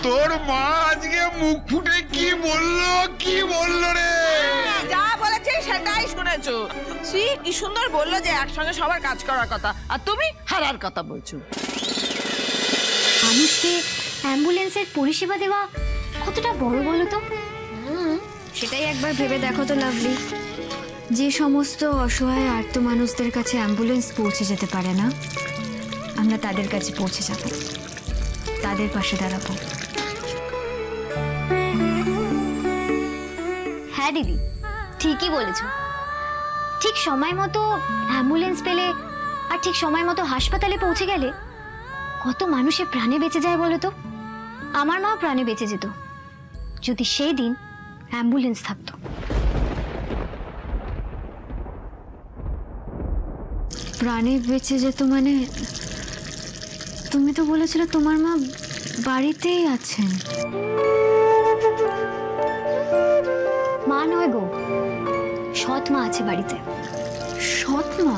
তোর মা আজকে মুখ ফুটে কি বললো রে? যা বলেছে সেটাই শুনেছো। শ্রী কি সুন্দর বললো যে একসঙ্গে সবার কাজ করার কথা, আর তুমি হারার কথা বলছো। মানুষকে অ্যাম্বুলেন্সের পরিষেবা দেওয়া কতটা বড় বলো তো? সেটাই একবার ভেবে দেখো তো লাভলি, যে সমস্ত অসহায় আর্ত মানুষদের কাছে অ্যাম্বুলেন্স পৌঁছে যেতে পারে না, আমরা তাদের কাছে পৌঁছে যাব, তাদের পাশে দাঁড়াবো। হ্যাঁ দিদি, ঠিকই বলেছো। ঠিক সময় মতো অ্যাম্বুলেন্স পেলে আর ঠিক সময় মতো হাসপাতালে পৌঁছে গেলে কত মানুষের প্রাণে বেঁচে যায় বলো তো। আমার মাও প্রাণে বেঁচে যেত যদি সেই দিন অ্যাম্বুলেন্স থাকতো। প্রাণে বেঁচে যেত মানে? তুমি তো বলেছিলে তোমার মা বাড়িতেই আছেন। মা নয় গো, সৎ মা আছে বাড়িতে। সৎ মা?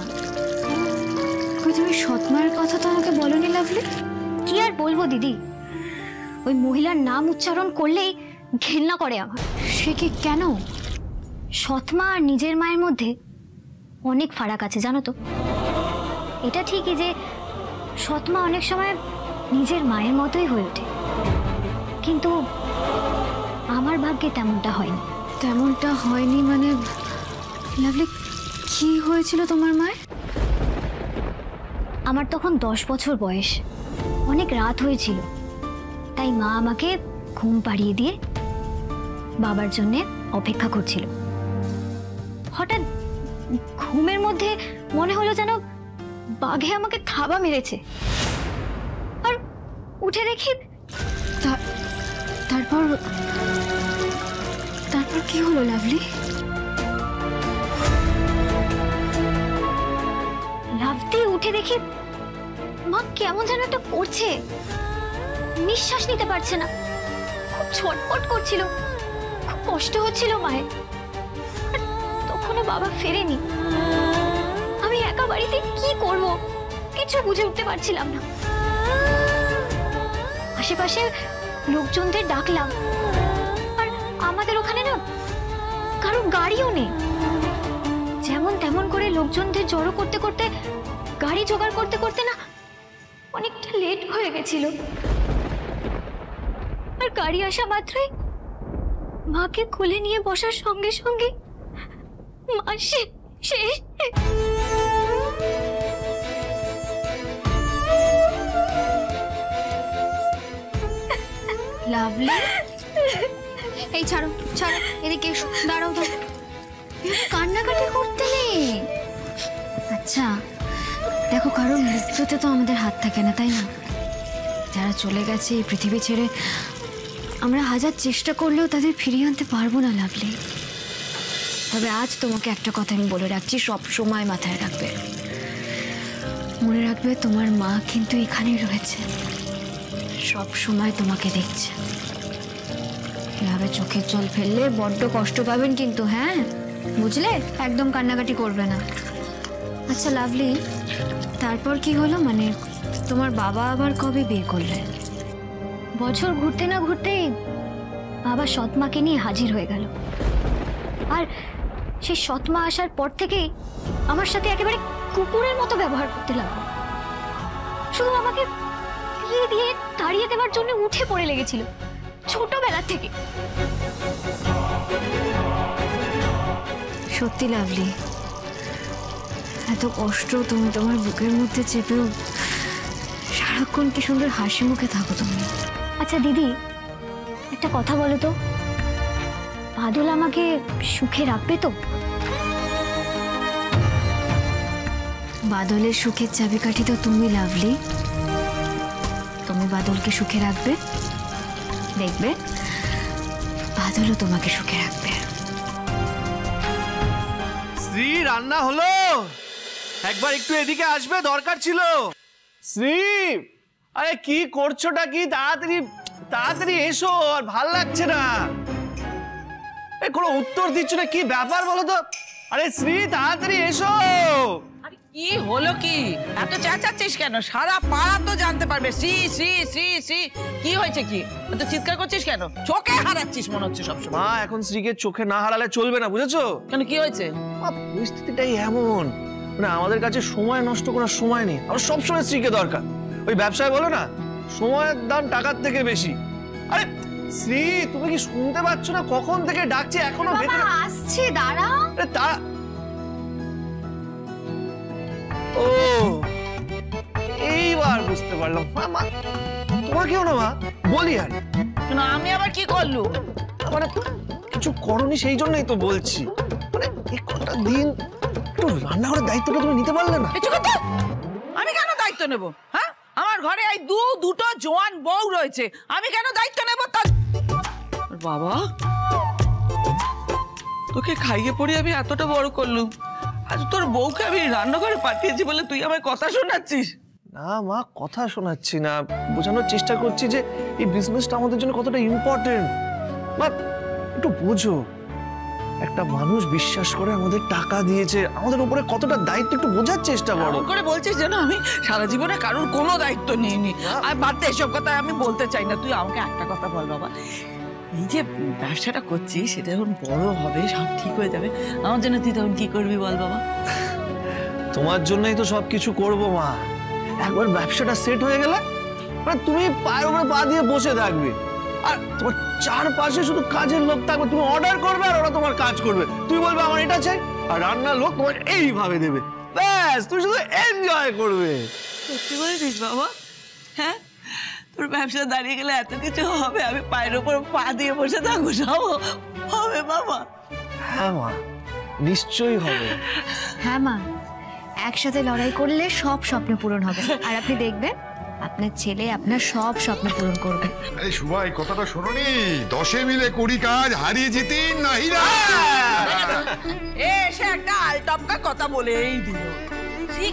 তুমি সৎ মায়ের কথা তো আমাকে বলোনি লাভলি। কি আর বলবো দিদি, ওই মহিলার নাম উচ্চারণ করলেই ঘেন্না করে আমার। সে কি, কেন? সৎ মা আর নিজের মায়ের মধ্যে অনেক ফারাক আছে জানো তো। এটা ঠিকই যে সৎ মা অনেক সময় নিজের মায়ের মতোই হয়ে ওঠে, কিন্তু আমার ভাগ্যে তেমনটা হয়নি। তেমনটা হয়নি মানে? লাভলি, কি হয়েছিল তোমার মায়ের? আমার তখন 10 বছর বয়স, অনেক রাত হয়েছিল, তাই মা আমাকে ঘুম পাড়িয়ে দিয়ে বাবার জন্যে অপেক্ষা করছিল। হঠাৎ ঘুমের মধ্যে মনে হলো যেন বাঘে আমাকে থাবা মেরেছে, আর উঠে দেখি। তারপর কি হলো লাভলি? লাফ দিয়ে উঠে দেখি মা কেমন যেন একটা করছে, নিঃশ্বাস নিতে পারছে না, খুব ছটফট করছিল, খুব কষ্ট হচ্ছিল মায়ের। তখনও বাবা ফেরেনি। আমি একা বাড়িতে কি করব কিছু বুঝে উঠতে পারছিলাম না। আশেপাশে লোকজনদের ডাকলাম, আর আমাদের ওখানে না কারো গাড়িও নেই। যেমন তেমন করে লোকজনদের জড়ো করতে করতে, গাড়ি জোগাড় করতে করতে না অনেকটা লেট হয়ে গেছিল। আর গাড়ি আসা মাত্রই মাকে কোলে নিয়ে বসার সঙ্গে সঙ্গে মা শেষ। লাভলি, এই ছাড়ো ছাড়ো, এদিকে এসো, দাঁড়াও তো, কান্নাকাটি করতে নেই। আচ্ছা দেখো, কারোর মৃত্যুতে তো আমাদের হাত থাকে না, তাই না? যারা চলে গেছে এই পৃথিবী ছেড়ে, আমরা হাজার চেষ্টা করলেও তাদের ফিরিয়ে আনতে পারবো না লাভলি। তবে আজ তোমাকে একটা কথা আমি বলে রাখছি, সব সময় মাথায় রাখবে, মনে রাখবে তোমার মা কিন্তু এখানেই রয়েছে, সব সময় তোমাকে দেখছে। এভাবে চোখের জল ফেললে বড্ড কষ্ট পাবেন কিন্তু, হ্যাঁ বুঝলে? একদম কান্নাকাটি করবে না। আচ্ছা লাভলি, তারপর কি হলো? মানে তোমার বাবা আবার কবে বিয়ে করলেন? বছর ঘুরতে না ঘুরতেই বাবা সৎমাকে নিয়ে হাজির হয়ে গেল। আর সেই সৎমা আসার পর থেকেই আমার সাথে একেবারে কুকুরের মতো ব্যবহার করতে লাগলো। শুধু আমাকে দিয়ে দিয়ে তাড়িয়ে দেওয়ার জন্য উঠে পড়ে লেগেছিল ছোটবেলা থেকে। সত্যি লাভলি, এত কষ্ট তুমি তোমার বুকের মধ্যে চেপেও সারাক্ষণ কি সুন্দর হাসি মুখে থাকো তুমি। আচ্ছা দিদি, একটা কথা বলো তো, বাদল আমাকে সুখে রাখবে তো? বাদলের সুখের চাবিকাঠি তো তুমি লাভলি। তুমি বাদলকে সুখে রাখবে, দেখবে বাদলও তোমাকে সুখে রাখবে। শ্রী, রান্না হলো? একবার একটু এদিকে আসবে, দরকার ছিল। শ্রী, আরে কি করছোটা কি? তাড়াতাড়ি তাড়াতাড়ি এসো, আর ভাল লাগছে না। কোনো উত্তর দিচ্ছ না, কি ব্যাপার বলো তো? আরে শ্রী, তাড়াতাড়ি এসো। কি হলো কি? এত চেঁচাচ্ছিস কেন? সারা পাড়া তো জানতে পারবে। শ্রী শ্রী শ্রী শ্রী কি হয়েছে কি? এত চিৎকার করছিস কেন? চোখে হারাচ্ছিস মনে হচ্ছে সবসময়। মা এখন স্ত্রীকে চোখে না হারালে চলবে না, বুঝেছো? কেন, কি হয়েছে? মা পরিস্থিতিটাই এমন, মানে আমাদের কাছে সময় নষ্ট করার সময় নেই। আমার সবসময় স্ত্রীকে দরকার। ওই ব্যবসায় বলো না, সময়ের দাম টাকার থেকে বেশি। আরে শ্রী, তুমি কি শুনতে পাচ্ছ না? কখন থেকে ডাকছি, এখনো ভেতরে আসছে, দাঁড়া। তারা ও এইবার বুঝতে পারলাম। মা তোমাকেও না মা বলি। আর কেন, আমি আবার কি করলুম? মানে কিছু করনি, সেই জন্যই তো বলছি। মানে এই কটা দিন একটু রান্নাঘরের দায়িত্বটা তুমি নিতে পারলে না? আমি কেন দায়িত্ব নেব? হ্যাঁ, আমার ঘরে এই দুটো জোয়ান বউ রয়েছে, আমি কেন দায়িত্ব নেব? তার বাবা, তোকে খাইয়ে পড়ে আমি এতটা বড় করলুম, আজ তোর বউকে আমি রান্নাঘরে পাঠিয়েছি বলে তুই আমার কথা শোনাচ্ছিস? না মা, কথা শোনাচ্ছি না, বোঝানোর চেষ্টা করছি যে এই বিজনেসটা আমাদের জন্য কতটা ইম্পর্টেন্ট। মা একটু বোঝো, একটা মানুষ বিশ্বাস করে আমাদের টাকা দিয়েছে, আমাদের উপরে কতটা দায়িত্ব একটু বোঝার চেষ্টা করো। করে বলছিস যেন আমি সারা জীবনে কারোর কোনো দায়িত্ব নিইনি। আর বাড়তে এসব কথা আমি বলতে চাই না। তুই আমাকে একটা কথা বল বাবা, এই যে ব্যবসাটা করছিস সেটা যখন বড় হবে, সব ঠিক হয়ে যাবে, আমার জন্য তুই তখন কি করবি বল বাবা? তোমার জন্যই তো সবকিছু করবো মা। একবার ব্যবসাটা সেট হয়ে গেলে মানে তুমি পায়ের উপরে পা দিয়ে বসে থাকবে, আর তোমার চারপাশে শুধু কাজের লোক থাকবে। তুমি অর্ডার করবে আর ওরা তোমার কাজ করবে। তুই বলবে আমার এটা চাই, আর রান্নার লোক তোমার এইভাবে দেবে। ব্যাস, তুমি শুধু এনজয় করবে। সত্যি বলছিস বাবা? হ্যাঁ, তোর ব্যবসা দাঁড়িয়ে গেলে এত কিছু হবে, আমি পায়ের উপর পা দিয়ে বসে থাকবো, সব হবে বাবা? হ্যাঁ মা, নিশ্চয়ই হবে। হ্যাঁ মা, একসাথে লড়াই করলে সব স্বপ্ন পূরণ হবে। আর আপনি দেখবেন আপনার ছেলে আপনার সব স্বপ্ন পূরণ করবে। আরে সুভাই, কথাটা শোনোনি? 10 মিলে 20 কাজ, হারিয়ে যেতে নাহি না। এসে একটা আলটপকা কথা বলেই দিল।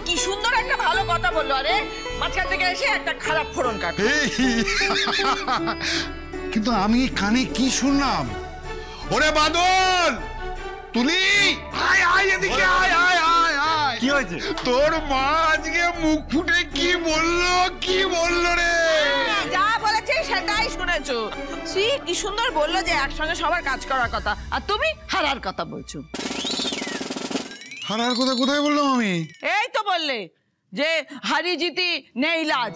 কি সুন্দর একটা ভালো কথা বললো, আরে মাঝখান থেকে এসে একটা খারাপ ফোড়ন কাট। কিন্তু আমি কানে কি শুনলাম? ওরে বাদল, তুলি আয় আয় এদিকে আয় আয় আয় আয়। কি হয়েছে? তোর মা আজকে মুখ ফুটে কি বললো রে? যা বলেছে সেটাই শুনেছো। শ্রী কি সুন্দর বললো যে একসঙ্গে সবার কাজ করার কথা, আর তুমি হারার কথা বলছো। হারার কথা কোথায় বললাম আমি? এই তো বললে যে হারি জিতি নেই লাজ।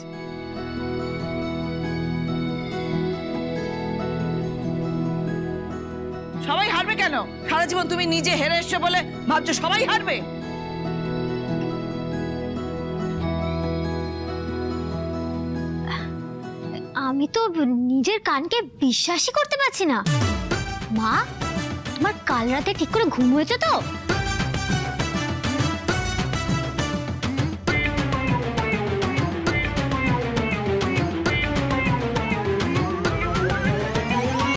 সবাই হারবে কেন? সারা জীবন তুমি নিজে হেরে এসছো বলে ভাবছো সবাই হারবে? আমি তো নিজের কানকে বিশ্বাসই করতে পারছি না। মা, তোমার কাল রাতে ঠিক করে ঘুম হয়েছে তো?